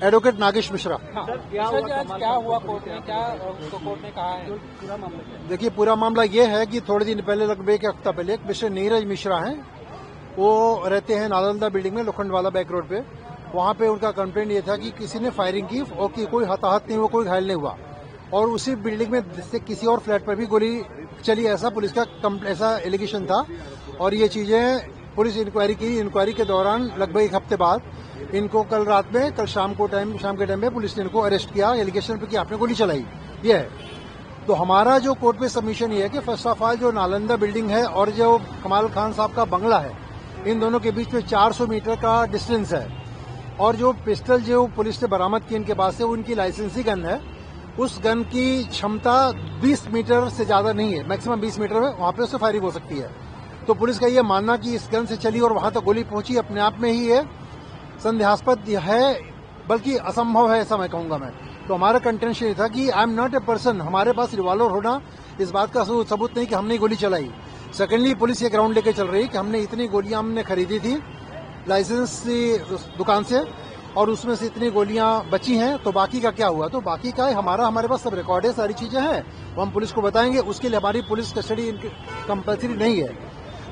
Advocate Nagesh Mishra. क्या हुआ court में, क्या कोर्ट ने कहा है पूरा मामला? देखिए, पूरा मामला ये है कि थोड़े दिन पहले, लगभग एक हफ्ता पहले, एक मिस्टर नीरज मिश्रा हैं, वो रहते हैं नालंदा बिल्डिंग में, लोखंडवाला बैक रोड पे। वहां पे उनका कंप्लेंट ये था कि किसी ने फायरिंग की और कि कोई हताहत नहीं हुआ, कोई घायल नहीं हुआ, और उसी बिल्डिंग में से किसी और फ्लैट पर भी गोली चली, ऐसा पुलिस का ऐसा एलिगेशन था। और ये चीजें पुलिस इंक्वायरी की, इंक्वायरी के दौरान लगभग एक हफ्ते बाद इनको कल रात में, कल शाम के टाइम में पुलिस ने इनको अरेस्ट किया एलिगेशन पे कि आपने गोली चलाई। ये है। तो हमारा जो कोर्ट में सबमिशन ये है कि फर्स्ट ऑफ ऑल जो नालंदा बिल्डिंग है और जो कमाल खान साहब का बंगला है, इन दोनों के बीच में 400 मीटर का डिस्टेंस है। और जो पिस्टल जो पुलिस ने बरामद की इनके पास से, उनकी लाइसेंसी गन है। उस गन की क्षमता 20 मीटर से ज्यादा नहीं है, मैक्सिमम 20 मीटर में वहां पे उससे फायरिंग हो सकती है। तो पुलिस का ये मानना कि इस गन से चली और वहां तक गोली पहुंची, अपने आप में ही ये संदेहास्पद है, बल्कि असंभव है, ऐसा मैं कहूंगा मैं। तो हमारा कंटेंशन ये था कि I am not a person, हमारे पास रिवॉल्वर होना इस बात का सबूत नहीं कि हमने गोली चलाई। सेकेंडली, पुलिस ये ग्राउंड लेके चल रही है कि हमने इतनी गोलियां हमने खरीदी थी लाइसेंस दुकान से, और उसमें से इतनी गोलियां बची हैं, तो बाकी का क्या हुआ? तो बाकी का हमारे पास सब रिकॉर्ड है, सारी चीजें हैं, वो हम पुलिस को बताएंगे। उसके लिए हमारी पुलिस कस्टडी कंपल्सरी नहीं है।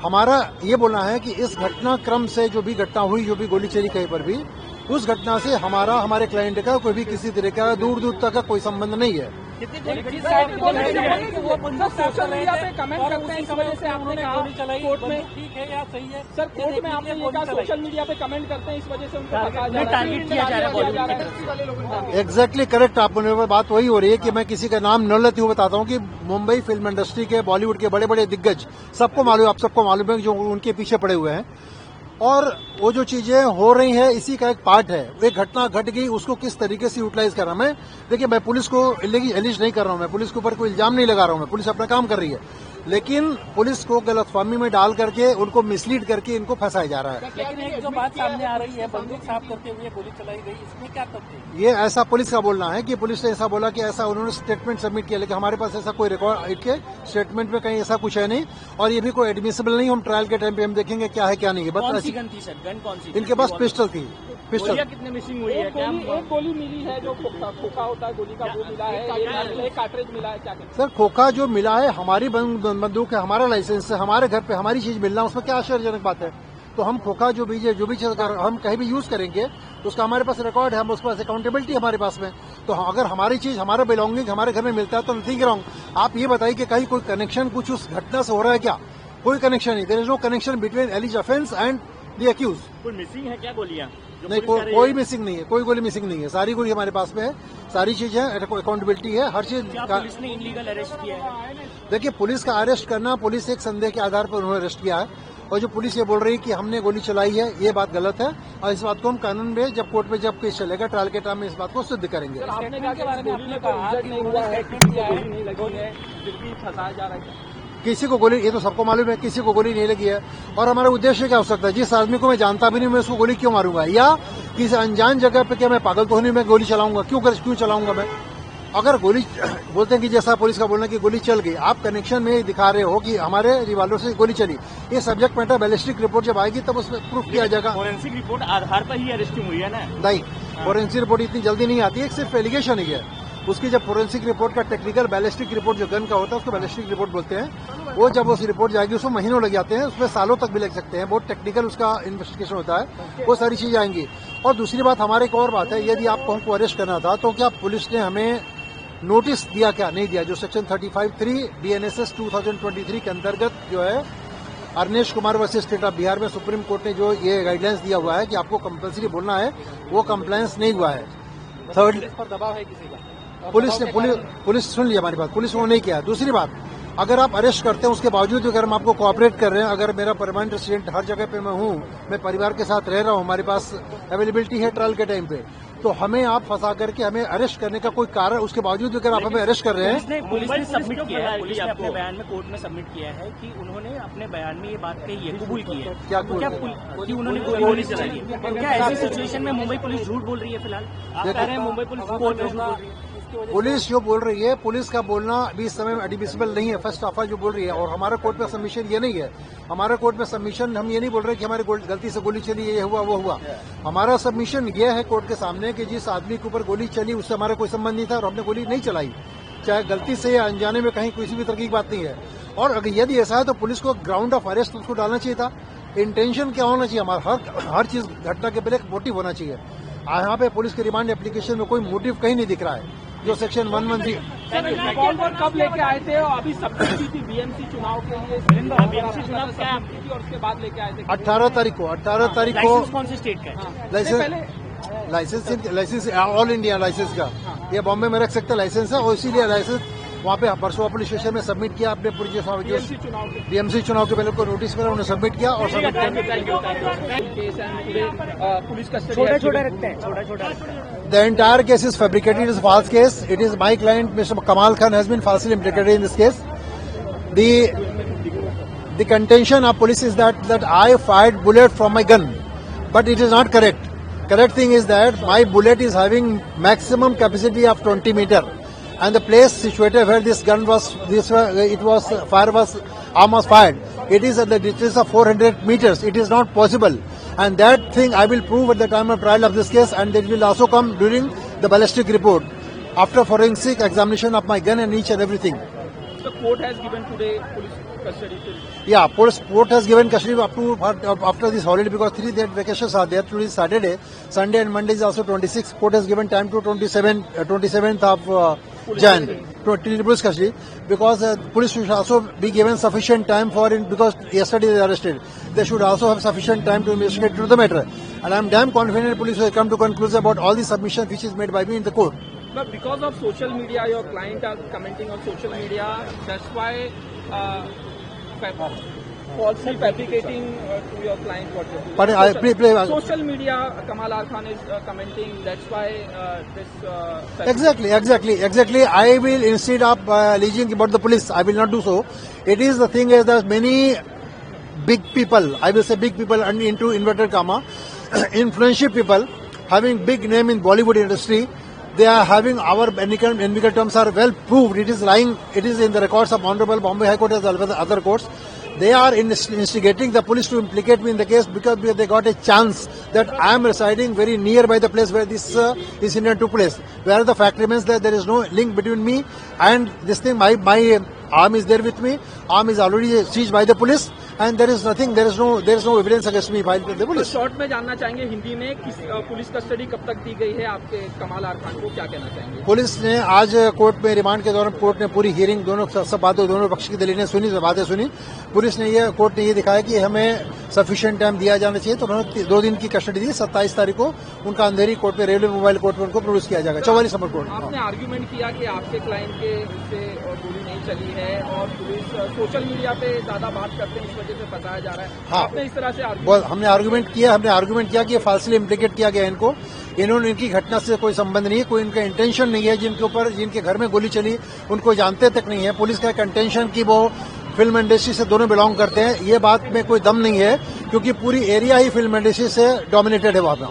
हमारा ये बोलना है कि इस घटनाक्रम से जो भी घटना हुई, जो भी गोली चली कहीं पर भी, उस घटना से हमारे क्लाइंट का कोई भी किसी तरह का दूर दूर तक का कोई संबंध नहीं है। वो सोशल मीडिया पे कमेंट करते हैं, इस वजह से आपने कहा कोर्ट में ठीक है या सही है? सर, कोर्ट में आपने ये कहा सोशल मीडिया पे कमेंट करते हैं, इस वजह से उनको टारगेट किया जा रहा है। एग्जैक्टली करेक्ट, आपने बात वही हो रही है कि मैं किसी का नाम न लेते हुए बताता हूँ कि मुंबई फिल्म इंडस्ट्री के, बॉलीवुड के बड़े बड़े दिग्गज, सबको मालूम, आप सबको मालूम है जो उनके पीछे पड़े हुए हैं। और वो जो चीजें हो रही है, इसी का एक पार्ट है। एक घटना घट गई, उसको किस तरीके से यूटिलाइज कर रहा हूं मैं। देखिए, मैं पुलिस को एलिज नहीं कर रहा हूं, मैं पुलिस के ऊपर कोई इल्जाम नहीं लगा रहा हूं, मैं पुलिस अपना काम कर रही है, लेकिन पुलिस को गलतफहमी में डाल करके, उनको मिसलीड करके इनको फंसाया जा रहा है। लेकिन एक जो बात सामने आ रही है, बंदूक साफ करते हुए गोली चलाई गई, इसमें क्या तथ्य? ये ऐसा पुलिस का बोलना है कि पुलिस ने ऐसा बोला कि ऐसा उन्होंने स्टेटमेंट सबमिट किया, लेकिन हमारे पास ऐसा कोई रिकॉर्ड के स्टेटमेंट में कहीं ऐसा कुछ है नहीं, और ये भी कोई एडमिसिबल नहीं। हम ट्रायल के टाइम पे हम देखेंगे क्या है क्या नहीं है। कौन सी गन थी सर? गन कौन सी? इनके पास पिस्टल थी। पिस्टल कितने मिसिंग हुई है? एक गोली मिली है, जो खोखा होता है गोली का, वो मिला है, एक कार्ट्रिज मिला है, क्या? सर, खोखा जो मिला है हमारी बंदूक है, हमारा लाइसेंस है, हमारे घर पे हमारी चीज मिलना, उसमें क्या आश्चर्यजनक बात है? तो हम खोखा जो भी हम कहीं भी यूज करेंगे तो उसका हमारे पास रिकॉर्ड है, हम उस पास अकाउंटेबिलिटी हमारे पास में। तो अगर हमारी चीज, हमारा बिलोंगिंग हमारे घर में मिलता है तो नथिंग रॉन्ग। आप ये बताइए कि कहीं कोई कनेक्शन कुछ उस घटना से हो रहा है क्या? कोई कनेक्शन नहीं। There is no connection between alleged offence and the accused. कोई मिसिंग है क्या गोलियां? नहीं, कोई मिसिंग नहीं है, कोई गोली मिसिंग नहीं है, सारी गोली हमारे पास में है, सारी चीज है, अकाउंटेबिलिटी है, हर चीज। पुलिस ने इनलीगल अरेस्ट किया है? देखिए, पुलिस का अरेस्ट करना, पुलिस एक संदेह के आधार पर उन्होंने अरेस्ट किया है, और जो पुलिस ये बोल रही है कि हमने गोली चलाई है, ये बात गलत है। और इस बात को हम कानून में, जब कोर्ट में जब केस चलेगा, ट्रायल के टाइम में इस बात को सिद्ध करेंगे। किसी को गोली, ये तो सबको मालूम है, किसी को गोली नहीं लगी है। और हमारा उद्देश्य क्या हो सकता है? जिस आदमी को मैं जानता भी नहीं, मैं उसको गोली क्यों मारूंगा? या किसी अनजान जगह पे क्या मैं पागल तो नहीं, मैं गोली चलाऊंगा? क्यों चलाऊंगा मैं? अगर गोली बोलते हैं कि जैसा पुलिस का बोलना कि गोली चल गई, आप कनेक्शन में दिखा रहे हो कि हमारे रिवॉल्वर से गोली चली, ये सब्जेक्ट मैटर बैलिस्टिक रिपोर्ट जब आएगी तब उसमें प्रूफ किया जाएगा। फोरेंसिक रिपोर्ट आधार पर ही अरेस्ट हुई है ना? नहीं, फोरेंसिक रिपोर्ट इतनी जल्दी नहीं आती है, सिर्फ एलिगेशन ही है। उसकी जब फोरेंसिक रिपोर्ट का टेक्निकल बैलिस्टिक रिपोर्ट जो गन का होता है उसको बैलिस्टिक रिपोर्ट बोलते हैं, वो जब उस रिपोर्ट जाएगी उसमें महीनों लग जाते हैं, उसमें सालों तक भी लग सकते हैं, बहुत टेक्निकल उसका इन्वेस्टिगेशन होता है, वो सारी चीजें आएंगी। और दूसरी बात, हमारे एक और बात है, यदि आपको हमको अरेस्ट करना था तो क्या पुलिस ने हमें नोटिस दिया? क्या नहीं दिया? जो सेक्शन 35(3) BNSS 2023 के अंतर्गत जो है, Arnesh Kumar versus state of Bihar में सुप्रीम कोर्ट ने जो ये गाइडलाइंस दिया हुआ है कि आपको कंपल्सरी बोलना है, वो कंप्लायंस नहीं हुआ है। थर्ड, पर दबाव है किसी का? पुलिस सुन लिया हमारी बात, पुलिस ने नहीं किया। दूसरी बात, अगर आप अरेस्ट करते हैं उसके बावजूद अगर हम आपको कोऑपरेट कर रहे हैं, अगर मेरा परमानेंट रेसिडेंट हर जगह पे मैं हूं, मैं परिवार के साथ रह रहा हूं, हमारे पास अवेलेबिलिटी है ट्रायल के टाइम पे, तो हमें आप फंसा करके हमें अरेस्ट करने का कोई कारण, उसके बावजूद अगर आप हमें अरेस्ट कर रहे हैं। पुलिस ने सबमिट किया है, पुलिस ने अपने बयान में कोर्ट में सबमिट किया है कि उन्होंने अपने बयान में ये बात कही है, कबूल की है क्या कि उन्होंने गोली चलाई है। क्या ऐसी सिचुएशन में मुंबई पुलिस झूठ बोल रही है? फिलहाल आप कह रहे हैं मुंबई पुलिस कोर्ट में झूठ बोल रही है? जिसकी वजह पुलिस जो बोल रही है, पुलिस का बोलना अभी इस समय एडमिसिबल नहीं है, फर्स्ट ऑफ ऑल जो बोल रही है। और हमारा कोर्ट में सबमिशन ये नहीं है, हमारा कोर्ट में सबमिशन हम ये नहीं बोल रहे कि हमारे गलती से गोली चली, ये हुआ वो हुआ। हमारा सबमिशन ये है कोर्ट के सामने कि जिस आदमी के ऊपर गोली चली उससे हमारा कोई संबंध नहीं था और हमने गोली नहीं चलाई, चाहे गलती से या अनजाने में, कहीं किसी भी तरह की बात नहीं है। और अगर यदि ऐसा है तो पुलिस को ग्राउंड ऑफ अरेस्ट उसको डालना चाहिए था। इंटेंशन क्या होना चाहिए, हमारा हर चीज घटना के पहले एक मोटिव होना चाहिए। यहाँ पे पुलिस के रिमांड एप्लीकेशन में कोई मोटिव कहीं नहीं दिख रहा है, जो सेक्शन 113। रिवॉल्वर कब लेके आए थे और अभी सबमिट की थी बीएमसी चुनाव के लिए, बीएमसी चुनाव क्या थी और उसके बाद लेके आए थे 18 तारीख को लाइसेंस कौन सी स्टेट का है? लाइसेंस ऑल इंडिया लाइसेंस का, ये बॉम्बे में रख सकते लाइसेंस है और इसीलिए लाइसेंस वहाँ पे परसों पुलिस स्टेशन में सबमिट किया। अपने बीएमसी चुनाव के पहले को नोटिस मिला, उन्होंने सबमिट किया और सबमिट पुलिस कस्टडी छोटा रखते हैं, छोटा The entire case is fabricated. It is a false case. It is my client, Mr. Kamal Khan, has been falsely implicated in this case. The contention of police is that I fired bullet from my gun, but it is not correct. Correct thing is that my bullet is having maximum capacity of 20 meter, and the place situated where this gun was, arm was fired. It is at the distance of 400 meters. It is not possible. And that thing I will prove at the time of trial of this case, and it will also come during the ballistic report after forensic examination of my gun and each and everything. The court has given today police custody to... Yeah, court has given custody up to after this holiday, because 3 days vacations are there. Today is Saturday, Sunday and Monday is also 26. Court has given time to 27th of Jan to police custody, because police should also be given sufficient time for it, because yesterday they arrested. They should also have sufficient time to investigate to the matter. And I am damn confident police will come to conclusion about all the submissions which is made by me in the court. But because of social media, your client are commenting on social media, that's why falsely fabricating to your client what you do. But social media, Kamal Khan is commenting, that's why this... Exactly. I will, instead of alleging about the police, I will not do so. It is the thing is that many big people, I will say big people and into inverted comma, influential people having big name in Bollywood industry, they are having our NVK terms are well proved. It is lying. It is in the records of Honorable Bombay High Court as well as other courts. They are instigating the police to implicate me in the case because they got a chance that I am residing very near by the place where this incident took place. Where the fact remains that there is no link between me and this thing. My arm is there with me. Arm is already seized by the police. And there is no evidence against me filed with the police. Short में जानना चाहेंगे हिंदी में police custody कब तक दी गई है आपके कमाल खान को, क्या कहना चाहेंगे? पुलिस ने आज कोर्ट में रिमांड के दौरान कोर्ट ने पूरी हियरिंग दोनों पक्ष की दलीलें सुनी, बातें सुनी। पुलिस ने कोर्ट ने ये दिखाया कि हमें सफिशिएंट टाइम दिया जाना चाहिए, तो उन्होंने 2 दिन की कस्टडी दी। 27 तारीख को उनका अंधेरी कोर्ट में, रेलवे मोबाइल कोर्ट में उनको प्रोड्यूस किया जाएगा, 44 नंबर कोर्ट। आपने आर्ग्यूमेंट किया कि आपके क्लाइंट के उससे गोली नहीं चली है और पुलिस सोशल मीडिया पे ज्यादा बात करते हैं, इस वजह से बताया जा रहा है। हाँ, आपने इस तरह से हमने आर्गुमेंट किया कि फाल्सली इम्प्लीकेट किया गया इनको। इन्होंने, इनकी घटना से कोई संबंध नहीं है, कोई इनका इंटेंशन नहीं है। जिनके घर में गोली चली उनको जानते तक नहीं है। पुलिस का एक इंटेंशन कि वो फिल्म इंडस्ट्री से दोनों बिलोंग करते हैं, ये बात में कोई दम नहीं है, क्योंकि पूरी एरिया ही फिल्म इंडस्ट्री से डोमिनेटेड है वहां पर।